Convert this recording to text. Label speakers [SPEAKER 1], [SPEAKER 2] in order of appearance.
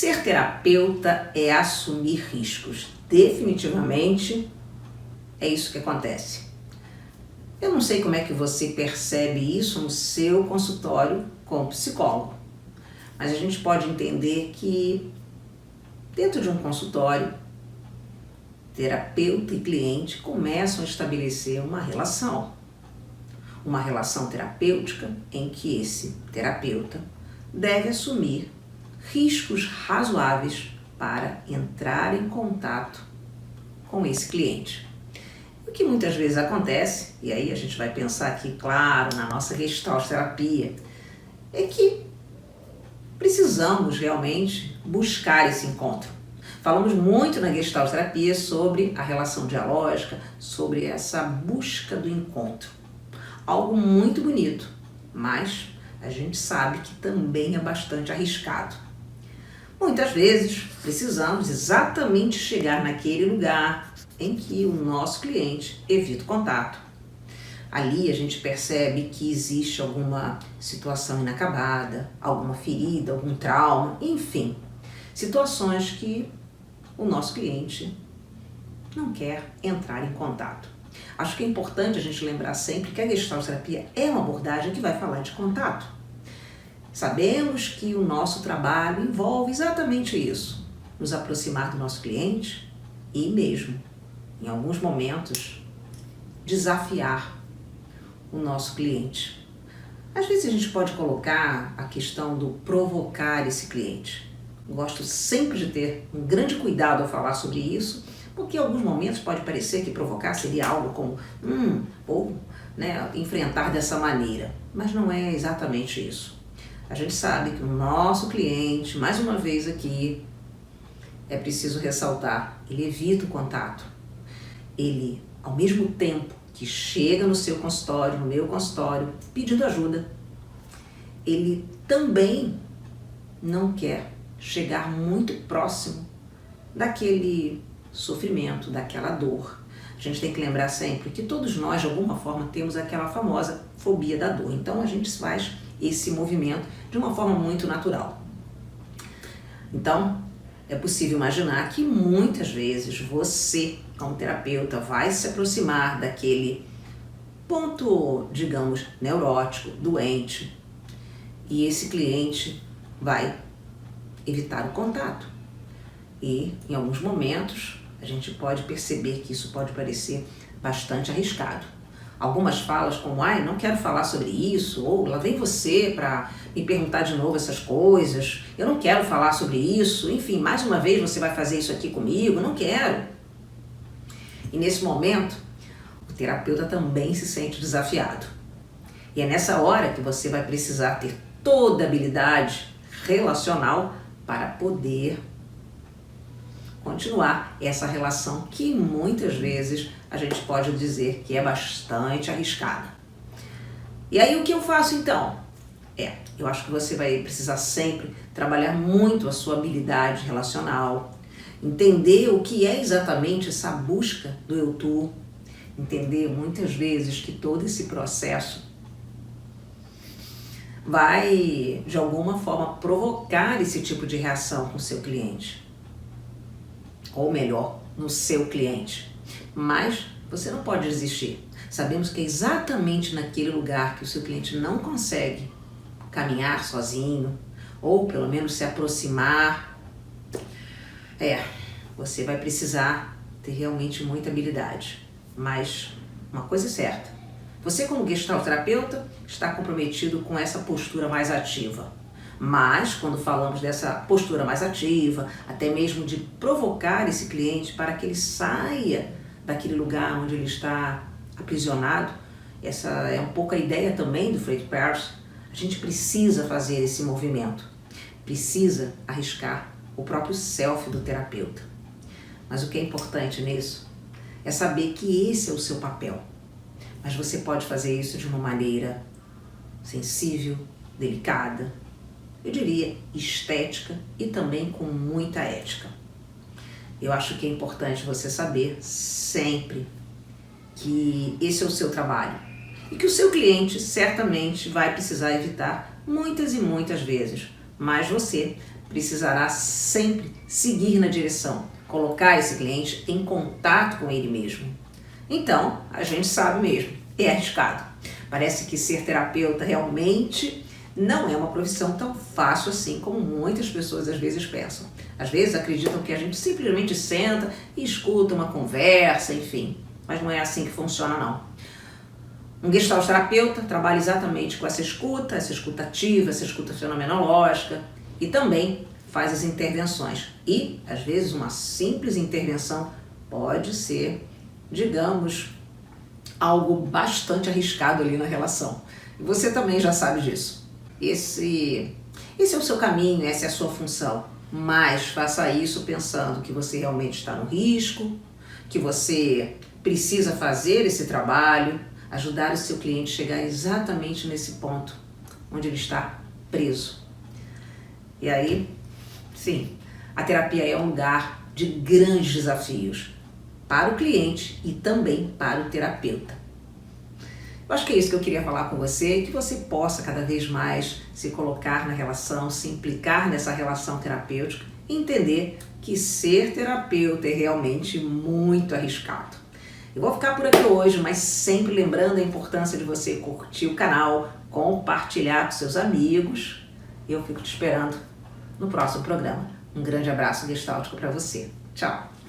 [SPEAKER 1] Ser terapeuta é assumir riscos. Definitivamente é isso que acontece. Eu não sei como é que você percebe isso no seu consultório como psicólogo, mas a gente pode entender que dentro de um consultório, terapeuta e cliente começam a estabelecer uma relação terapêutica em que esse terapeuta deve assumir riscos razoáveis para entrar em contato com esse cliente. O que muitas vezes acontece, e aí a gente vai pensar aqui, claro, na nossa Gestalt terapia, é que precisamos realmente buscar esse encontro. Falamos muito na Gestalt terapia sobre a relação dialógica, sobre essa busca do encontro. Algo muito bonito, mas a gente sabe que também é bastante arriscado. Muitas vezes precisamos exatamente chegar naquele lugar em que o nosso cliente evita o contato. Ali a gente percebe que existe alguma situação inacabada, alguma ferida, algum trauma, enfim, situações que o nosso cliente não quer entrar em contato. Acho que é importante a gente lembrar sempre que a Gestalt terapia é uma abordagem que vai falar de contato. Sabemos que o nosso trabalho envolve exatamente isso, nos aproximar do nosso cliente e mesmo, em alguns momentos, desafiar o nosso cliente. Às vezes a gente pode colocar a questão do provocar esse cliente. Gosto sempre de ter um grande cuidado ao falar sobre isso, porque em alguns momentos pode parecer que provocar seria algo como ou enfrentar dessa maneira, mas não é exatamente isso. A gente sabe que o nosso cliente, mais uma vez aqui, é preciso ressaltar, ele evita o contato. Ele, ao mesmo tempo que chega no seu consultório, no meu consultório, pedindo ajuda, ele também não quer chegar muito próximo daquele sofrimento, daquela dor. A gente tem que lembrar sempre que todos nós, de alguma forma, temos aquela famosa fobia da dor. Então, a gente faz esse movimento de uma forma muito natural. Então, é possível imaginar que muitas vezes você, como terapeuta, vai se aproximar daquele ponto, digamos, neurótico, doente, e esse cliente vai evitar o contato. E, em alguns momentos, a gente pode perceber que isso pode parecer bastante arriscado. Algumas falas como, não quero falar sobre isso, ou lá vem você para me perguntar de novo essas coisas, eu não quero falar sobre isso, enfim, mais uma vez você vai fazer isso aqui comigo, não quero. E nesse momento, o terapeuta também se sente desafiado. E é nessa hora que você vai precisar ter toda a habilidade relacional para poder continuar essa relação que muitas vezes a gente pode dizer que é bastante arriscada. E aí o que eu faço então? Eu acho que você vai precisar sempre trabalhar muito a sua habilidade relacional, entender o que é exatamente essa busca do eu-tu, entender muitas vezes que todo esse processo vai, de alguma forma, provocar esse tipo de reação com o seu cliente. Ou melhor, no seu cliente. Mas você não pode desistir. Sabemos que é exatamente naquele lugar que o seu cliente não consegue caminhar sozinho, ou pelo menos se aproximar, você vai precisar ter realmente muita habilidade. Mas uma coisa é certa, você como Gestalt terapeuta está comprometido com essa postura mais ativa. Mas, quando falamos dessa postura mais ativa, até mesmo de provocar esse cliente para que ele saia daquele lugar onde ele está aprisionado, essa é um pouco a ideia também do Fred Perls, a gente precisa fazer esse movimento, precisa arriscar o próprio self do terapeuta. Mas o que é importante nisso é saber que esse é o seu papel. Mas você pode fazer isso de uma maneira sensível, delicada, eu diria estética e também com muita ética. Eu acho que é importante você saber sempre que esse é o seu trabalho e que o seu cliente certamente vai precisar evitar muitas e muitas vezes, mas você precisará sempre seguir na direção, colocar esse cliente em contato com ele mesmo. Então, a gente sabe mesmo, é arriscado. Parece que ser terapeuta realmente não é uma profissão tão fácil assim como muitas pessoas às vezes pensam. Às vezes acreditam que a gente simplesmente senta e escuta uma conversa, enfim. Mas não é assim que funciona, não. Um gestalt terapeuta trabalha exatamente com essa escuta ativa, essa escuta fenomenológica e também faz as intervenções. E, às vezes, uma simples intervenção pode ser, digamos, algo bastante arriscado ali na relação. E você também já sabe disso. Esse é o seu caminho, essa é a sua função. Mas faça isso pensando que você realmente está no risco, que você precisa fazer esse trabalho, ajudar o seu cliente a chegar exatamente nesse ponto onde ele está preso. E aí, sim, a terapia é um lugar de grandes desafios para o cliente e também para o terapeuta. Eu acho que é isso que eu queria falar com você, que você possa cada vez mais se colocar na relação, se implicar nessa relação terapêutica e entender que ser terapeuta é realmente muito arriscado. Eu vou ficar por aqui hoje, mas sempre lembrando a importância de você curtir o canal, compartilhar com seus amigos. Eu fico te esperando no próximo programa. Um grande abraço gestáltico para você. Tchau!